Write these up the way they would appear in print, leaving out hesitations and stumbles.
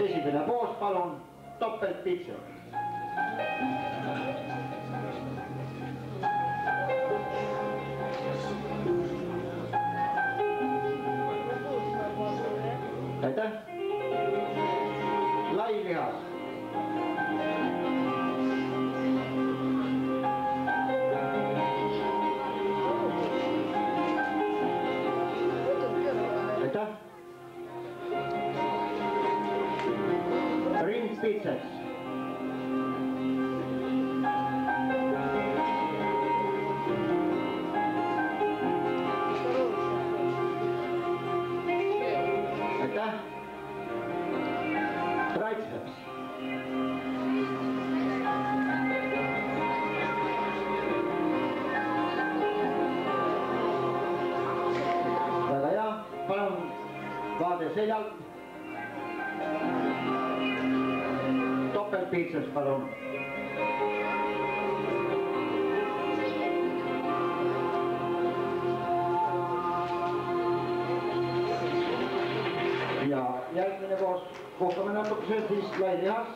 esimene poos, palun, topeltpitser. Aitäh. Lai lihas. Aitäh. Ringspitseks. Aitäh. Triceps. Väga hea, palun vaade seljalt. Topeltpitsers, palun. Ja järgmine koos puhkame natukese, siis lai lihas.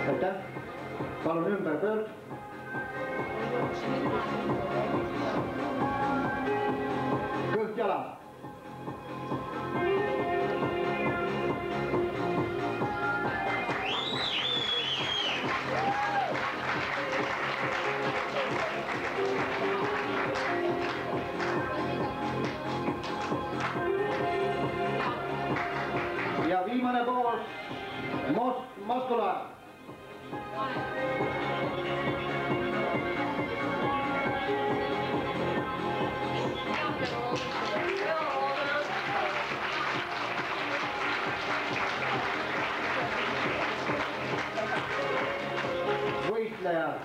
Aitäh. Palun ümber pöörd. Kõht jala. Ja viimane poos, muskulaar. Võitlejad,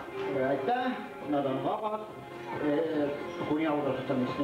aitäh, nad on vabad kuni autastamist.